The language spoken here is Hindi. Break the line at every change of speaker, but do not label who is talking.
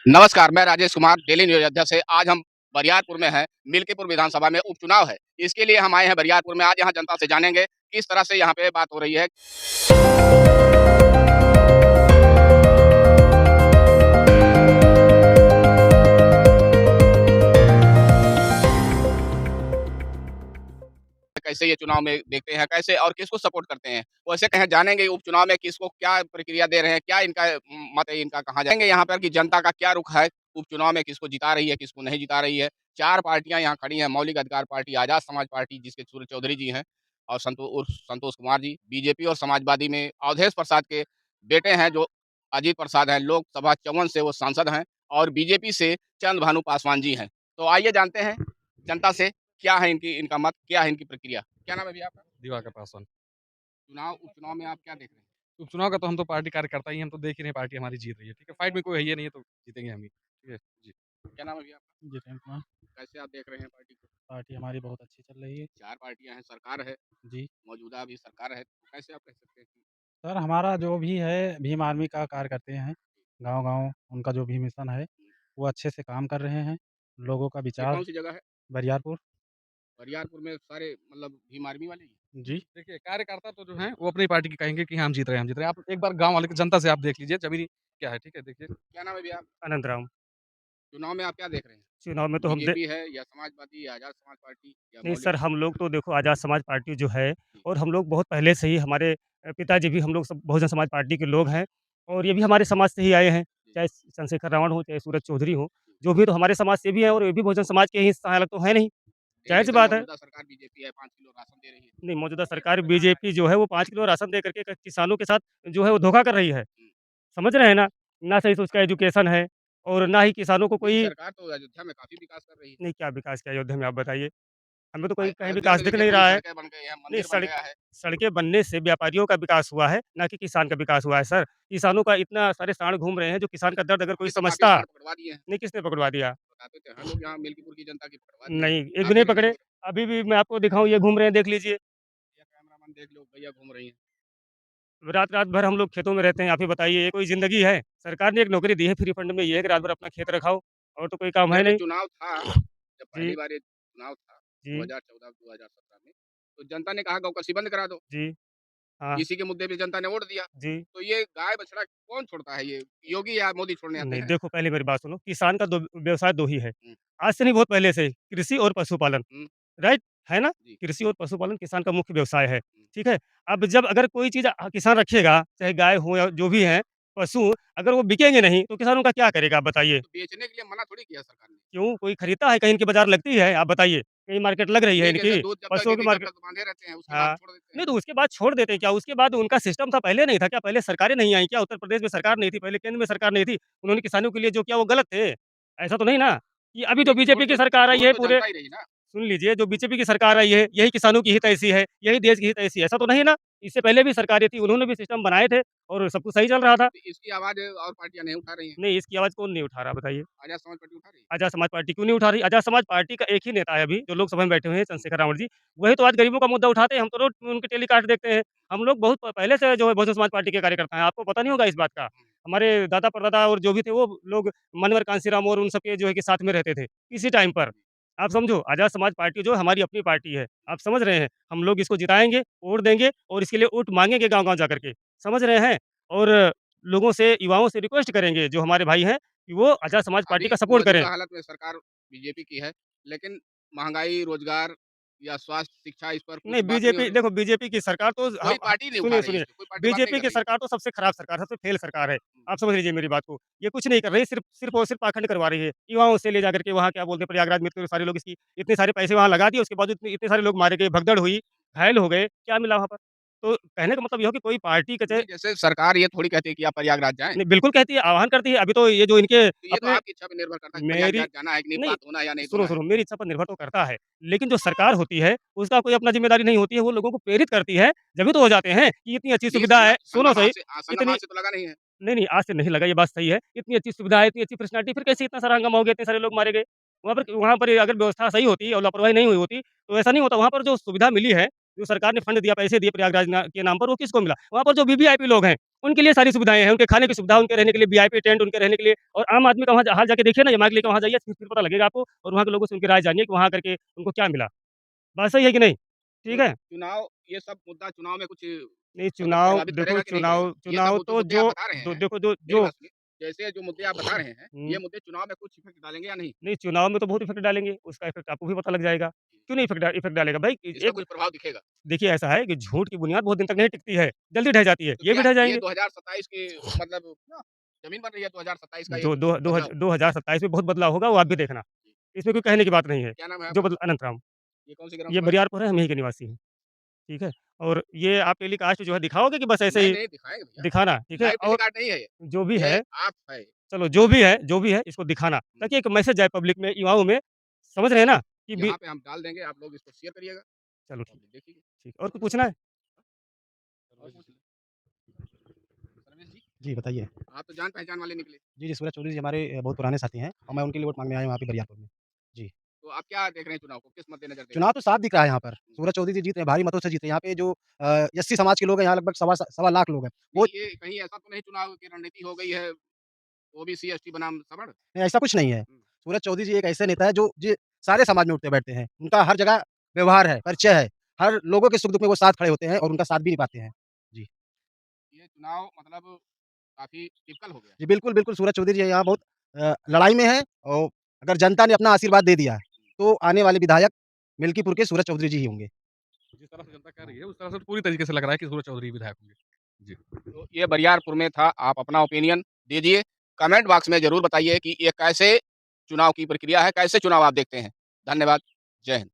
नमस्कार, मैं राजेश कुमार, डेली न्यूज़ अयोध्या से। आज हम बरियारपुर में हैं, मिल्कीपुर विधानसभा में उपचुनाव है। इसके लिए हम आए हैं बरियारपुर में, आज यहाँ जनता से जानेंगे, किस तरह से यहाँ पे बात हो रही है। कैसे ये चुनाव में देखते हैं, कैसे और किसको सपोर्ट करते हैं। वैसे कहें जानेंगे उपचुनाव में किसको क्या प्रक्रिया दे रहे हैं, क्या इनका मत है इनका कहाँ जाएँगे यहाँ पर कि जनता का क्या रुख है, उपचुनाव में किसको जिता रही है, किसको नहीं जिता रही है। 4 पार्टियाँ यहाँ खड़ी हैं, मौलिक अधिकार पार्टी, आज़ाद समाज पार्टी जिसके सूर्य चौधरी जी हैं और उर्फ संतोष कुमार जी, बीजेपी और समाजवादी में अवधेश प्रसाद के बेटे हैं जो अजीत प्रसाद हैं, लोकसभा 54 से वो सांसद हैं और बीजेपी से चंद्र भानु पासवान जी हैं। तो आइए जानते हैं जनता से क्या है इनका मत, क्या है इनकी प्रक्रिया? क्या नाम है भैया आपका?
दिवाकर पासवान।
उपचुनाव में आप क्या देख रहे हैं?
उपचुनाव का तो हम तो पार्टी कार्यकर्ता ही हैं, हम तो देख ही रहे हैं पार्टी हमारी जीत रही है, ठीक है? फाइट में कोई है ही नहीं है तो जीतेंगे हम ही, ठीक है? जी।
क्या नाम है भैया आपका?
जितेंद्र कुमार।
कैसे आप देख रहे हैं पार्टी को?
पार्टी हमारी बहुत अच्छी चल रही है।
4 पार्टियाँ हैं, सरकार है,
जी।
मौजूदा अभी सरकार है, तो कैसे आप कह सकते हैं कि
सर हमारा जो भी है भीम आर्मी का कार्य करते हैं, गाँव-गाँव उनका जो भी मिशन है, वो अच्छे से काम कर रहे हैं। लोगों का
ये
विचार
कौन-सी जगह है?
बरियारपुर।
बरियारपुर में सारे मतलब भीम आर्मी वाले ही हैं?
जी।
देखिए कार्यकर्ता तो जो हैं वो अपनी पार्टी की कहेंगे कि हाँ, हम जीत रहे हैं, हम जीत रहे हैं। आप एक बार गाँव वाले की जनता से आप देख लीजिए ज़मीनी क्या है, ठीक है? देखिए
क्या नाम है भैया आपका?
अनंतराम,
चुनाव में आप क्या देख रहे हैं?
चुनाव में तो हम दे
बीजेपी है या समाजवादी या आज़ाद समाज पार्टी या
नहीं
मौलिक
सर, हम लोग तो देखो आज़ाद समाज पार्टी जो है
जी,
और हम लोग बहुत पहले से ही हमारे पिताजी भी हम लोग सब बहुजन समाज पार्टी के लोग हैं और ये भी हमारे समाज से ही आए हैं,
जी,
चाहे चंद्रशेखर रावण हो, चाहे सूरज चौधरी हो,
जी।
जो भी तो हमारे समाज से भी हैं और ये भी बहुजन समाज के ही हिस्सा हैं, अलग तो है नहीं,
नहीं,
ज़ाहिर-सी
जैसे
बात है।
मौजूदा सरकार बीजेपी है, 5 किलो राशन दे रही है।
नहीं, मौजूदा सरकार बीजेपी जो है वो 5 किलो राशन दे करके किसानों के साथ जो है वो धोखा कर रही है,
हुँ।
समझ रहे हैं ना? ना सही से उसका एजुकेशन है और ना ही किसानों को
नहीं,
कोई
सरकार तो अयोध्या में काफ़ी विकास कर रही है।
नहीं, क्या विकास किया अयोध्या में आप बताइए? हमें तो कोई कहीं
अयोध्या
विकास
में
दिख
देखिए
नहीं
नई
रहा है।
सड़कें बन गई हैं,
नहीं,
मंदिर बन गया है।
सड़कें बनने से व्यापारियों का विकास हुआ है, ना कि किसान का विकास हुआ है सर। किसानों का इतना सारे सांड घूम रहे हैं, जो किसान का दर्द अगर कोई
अभी तो काफ़ी
समझता
सांड पकड़वा दिए हैं।
नहीं, किसने पकड़वा दिया?
बताते थे हाँ, लोग यहाँ मिल्कीपुर की जनता की पकड़वा दिए हैं।
नहीं, एक भी
आपके
नहीं
नहीं
पकड़े।
पकड़े?
अभी भी मैं आपको दिखाऊँ, ये घूम रहे हैं, देख लीजिए।
भैया कैमरामैन देख लो, भैया घूम रही हैं।
रात-रात भर हम लोग खेतों में रहते हैं, आप ही बताइए, ये कोई ज़िंदगी है? सरकार ने एक नौकरी दी है फ्री फंड में, ये है कि रात भर अपना खेत रखाओ और तो कोई काम है
पहले
नहीं।
चुनाव था, जब पहली
जी,
बार ये चुनाव था
जी,
2014-2017 में, तो जनता ने कहा गौ-कसी बंद करा दो।
जी, हाँ,
इसी के मुद्दे पे जनता ने वोट दिया।
जी।
तो ये गाय-बछड़ा कौन छोड़ता है ये? योगी या मोदी छोड़ने आते
नहीं,
हैं?
देखो पहले मेरी बात सुनो, किसान का 2 व्यवसाय 2 ही है।
हुँ,
आज से नहीं, बहुत पहले से, कृषि और पशुपालन।
हुँ,
राइट, है ना?
जी,
कृषि और पशुपालन किसान का मुख्य व्यवसाय है,
हुँ।
ठीक है? अब जब अगर कोई चीज़ किसान रखेगा, चाहे गाय हो या जो भी है, पशु, अगर वो बिकेंगे नहीं, तो किसानों का क्या करेगा आप बताइए?
तो बेचने के लिए मना थोड़ी किया सरकार ने।
क्यों, कोई खरीदता है? कहीं इनकी बाज़ार लगती है? आप बताइए। कहीं मार्केट लग रही है
नहीं, जैसे
इनकी?
दूध जब तक
पशुओं की
डेयरी तब
मार्केट
तक बाँधे रहते हैं, उसके बाद
हाँ।
छोड़ देते हैं।
नहीं तो उसके बाद छोड़ देते हैं क्या? उसके बाद उनका सिस्टम था, पहले नहीं था क्या? पहले सरकारें नहीं आई क्या? उत्तर प्रदेश में सरकार नहीं थी, पहले केंद्र में सरकार नहीं थी? उन्होंने किसानों के लिए जो किया वो गलत थे? ऐसा तो नहीं ना? कि अभी तो
नहीं,
बीजेपी की सरकार आई है,
वोट तो
पूरे
जनता ही रही ना।
सुन लीजिए, जो बीजेपी की सरकार आई है, यही किसानों की हित ऐसी है, यही देश की हित ऐसी है, ऐसा तो नहीं ना? इससे पहले भी सरकारें थी, उन्होंने भी सिस्टम बनाए थे और सब कुछ सही चल रहा था।
तो इसकी आवाज़ और पार्टियाँ नहीं उठा रही हैं।
नहीं, इसकी आवाज़ कौन नहीं उठा रहा बताइए?
आज़ाद समाज पार्टी उठा रही है।
आज़ाद समाज पार्टी क्यों नहीं उठा रही? आज़ाद समाज पार्टी का एक ही नेता है अभी, जो लोकसभा में बैठे हुए हैं, चंद्रशेखर रावण जी। वही तो आज गरीबों का मुद्दा उठाते हैं, हम तो रोज़ उनके टेलीकास्ट देखते हैं। हम लोग बहुत पहले से जो है बहुजन समाज पार्टी के कार्यकर्ता हैं, आपको पता नहीं होगा इस बात का। हमारे दादा-परदादा और जो भी थे, वो लोग मनोहर कांशीराम और उन सबके जो है कि साथ में रहते थे, किसी टाइम पर। आप समझो, आज़ाद समाज पार्टी जो है हमारी अपनी पार्टी है। आप समझ रहे हैं? हम लोग इसको जिताएँगे, वोट देंगे और इसके लिए वोट माँगेंगे गाँव-गाँव जाकर के। समझ रहे हैं? और लोगों से, युवाओं से रिक्वेस्ट करेंगे, जो हमारे भाई हैं, कि वो आज़ाद समाज पार्टी
अभी
का सपोर्ट करें।
मौजूदा हालत में सरकार बीजेपी की है, लेकिन महँगाई, रोज़गार या स्वास्थ्य, शिक्षा इस पर कुछ
नहीं,
बात नहीं हो
बीजेपी
रही।
देखो, बीजेपी की सरकार तो ह
कोई
ह
पार्टी नहीं उठा
सुनिए,
रही है
सुनिए,
इस पे, कोई पार्टी बात नहीं
बीजेपी
कर
की
रही है।
सरकार तो सबसे खराब सरकार है, सबसे फेल सरकार है।
हुँ,
आप समझ लीजिए मेरी बात को। ये कुछ नहीं कर रही, सिर्फ़ सिर्फ़ और सिर्फ़ पाखंड करवा रही है। युवाओं से ले जाकर के वहाँ क्या बोलते हैं, प्रयागराज में इतने सारे लोग इसकी इतने सारे पैसे वहाँ लगा दिए, उसके बावजूद इतने इतने सारे लोग मारे गए, भगदड़ हुई, घायल हो गए, क्या मिला वहाँ पर? तो कहने का मतलब ये हो कि कोई पार्टी का चाहे
नहीं जैसे सरकार ये थोड़ी कहती है कि आप प्रयागराज जाएँ,
नहीं, बिल्कुल कहती है, आह्वान करती है। अभी तो ये जो इनके
तो ये तो
अपने
आपकी इच्छा पे निर्भर करता है कि
मेरी
प्रयागराज जाना है कि नहीं,
नहीं,
बात होना है या नहीं
सुनो,
होना है।
सुनो, मेरी इच्छा पर निर्भर तो करता है, लेकिन जो सरकार होती है, उसका कोई अपना ज़िम्मेदारी नहीं होती है, वो लोगों को प्रेरित करती है, जभी तो हो जाते हैं कि इतनी अच्छी
नहीं
सुविधा है, सुनो सही,
संगम
इतनी
आज से तो लगा नहीं है।
नहीं, नहीं, आज से नहीं लगा, ये बात सही है, इतनी अच्छी सुविधा है, इतनी अच्छी पर्सनैलिटी, फिर कैसे इतना सारा हंगामा हो गया, इतने सारे लोग मारे गए? वहाँ पर अगर व्यवस्था सही होती और लापरवाही नहीं हुई होती, तो ऐसा नहीं होता। वहाँ पर जो सुविधा मिली है, जो सरकार ने फंड दिया, पैसे दिए प्रयागराज के नाम पर, वो किसको मिला? वहाँ पर जो वीवीआईपी लोग हैं, उनके लिए सारी सुविधाएँ हैं, उनके खाने की सुविधा, उनके रहने के लिए वीआईपी टेंट, उनके रहने के लिए, और आम आदमी का वहाँ हाल जाके देखिए ना, जमा के लेके वहाँ जाइए, फिर पता लगेगा आपको, और वहाँ के लोगों से उनकी राय जानिए कि वहाँ करके उनको क्या मिला। बात सही है कि नहीं? ठीक
तो
है?
चुनाव ये सब मुद्दा चुनाव में कुछ
नहीं,
मतलब
चुनाव
प्रभावित
देखो,
करेगा कि नहीं करेगा? ये सब
चुनाव
जो
तो
मुद्दे आप
जो
बता रहे
दो
हैं,
देखो जो
मेरी
जो
बात सुनिए, जैसे जो मुद्दे आप बता रहे हैं,
हुँ।
ये मुद्दे चुनाव में कुछ इफ़ेक्ट डालेंगे या नहीं?
नहीं, चुनाव में तो बहुत इफ़ेक्ट डालेंगे, उसका इफ़ेक्ट आपको भी पता लग जाएगा। क्यों नहीं इफ़ेक्ट डालेगा भाई?
इसका
एक
कुछ प्रभाव दिखेगा?
देखिए, ऐसा है कि झूठ की बुनियाद बहुत दिन तक नहीं टिकती है, जल्दी ढह जाती है,
तो
ये भी
क्या
ढह
ये
जाएँगे।
2027 की मतलब ना ज़मीन बन रही है 2027 का ये
जो दो दो हज़
बदलाव?
2027 में बहुत बदलाव होगा, वो आप भी देखना। इसमें कोई कहने की बात नहीं है।
क्या नाम है
जो
आपका?
बदला अनंत राम,
ये कौन सी ग्राम
ये
सभा है?
बरियारपुर है, हम यहीं के निवासी हैं, ठीक है? और ये आप टेलीकास्ट जो है दिखाओगे कि बस ऐसे
नहीं,
ही
नहीं दिखाएँगे भैया।
दिखाना, ठीक है?
लाइव
और
टेलीकास्ट नहीं है ये।
जो भी
ये
है,
आप है।
चलो जो भी है इसको दिखाना,
हुँ।
ताकि एक मैसेज जाए पब्लिक में, युवाओं में, समझ रहे हैं ना? कि बी
यहाँ पे हम डाल देंगे, आप लोग इसको शेयर करिएगा,
चलो ठीक
पब्लिक देखेगी।
ठीक। और कुछ पूछना है?
और पूछ लें। सर्वेश जी,
जी, बताइए।
आप तो जान-पहचान वाले निकले।
जी, जी, सूरज चौधरी जी हमारे बहुत पुराने साथी हैं और मैं उनके लिए वोट माँगने आया हूँ यहाँ पे बरियारपुर में। जी।
तो आप क्या देख रहे हैं चुनाव को? किस मद्देनज़र देख रहे
चुनाव
हैं?
तो साफ दिख रहा है यहाँ पर। सूरज चौधरी जी जीत रहे हैं, भारी मतों से जीत रहे हैं। यहाँ पे जो एससी समाज के लोग हैं, यहाँ लगभग सवा लाख लोग हैं। वो
नहीं, ये कहीं ऐसा तो नहीं चुनाव की रणनीति हो गई है, ओबीसी, एसटी बनाम सवर्ण?
नहीं, ऐसा कुछ नहीं है।
हुँ।
सूरज चौधरी जी एक ऐसे नेता है जो जी सारे समाज में उठते-बैठते हैं। उनका हर जगह व्यवहार है, परिचय है। हर लोगों के सुख-दुख में वो साथ खड़े होते हैं और उनका साथ भी निभाते हैं। जी।
ये चुनाव मतलब काफ़ी टिपिकल हो गया है।
जी, बिल्कुल, बिल्कुल सूरज चौधरी जी यहाँ बहुत लड़ाई में हैं और अगर जनता ने अपना आशीर्वाद दे दिया, तो आने वाले विधायक मिल्कीपुर के सूरज चौधरी जी ही होंगे।
जिस तरह से जनता कह रही है, उस तरह से पूरी तरीके से लग रहा है कि सूरज चौधरी विधायक होंगे। जी।
तो ये बरियारपुर में था, आप अपना ओपिनियन दीजिए। कमेंट बॉक्स में ज़रूर बताइए कि ये कैसे चुनाव की प्रक्रिया है, कैसे चुनाव आप देखते हैं? धन्यवाद। जय हिंद।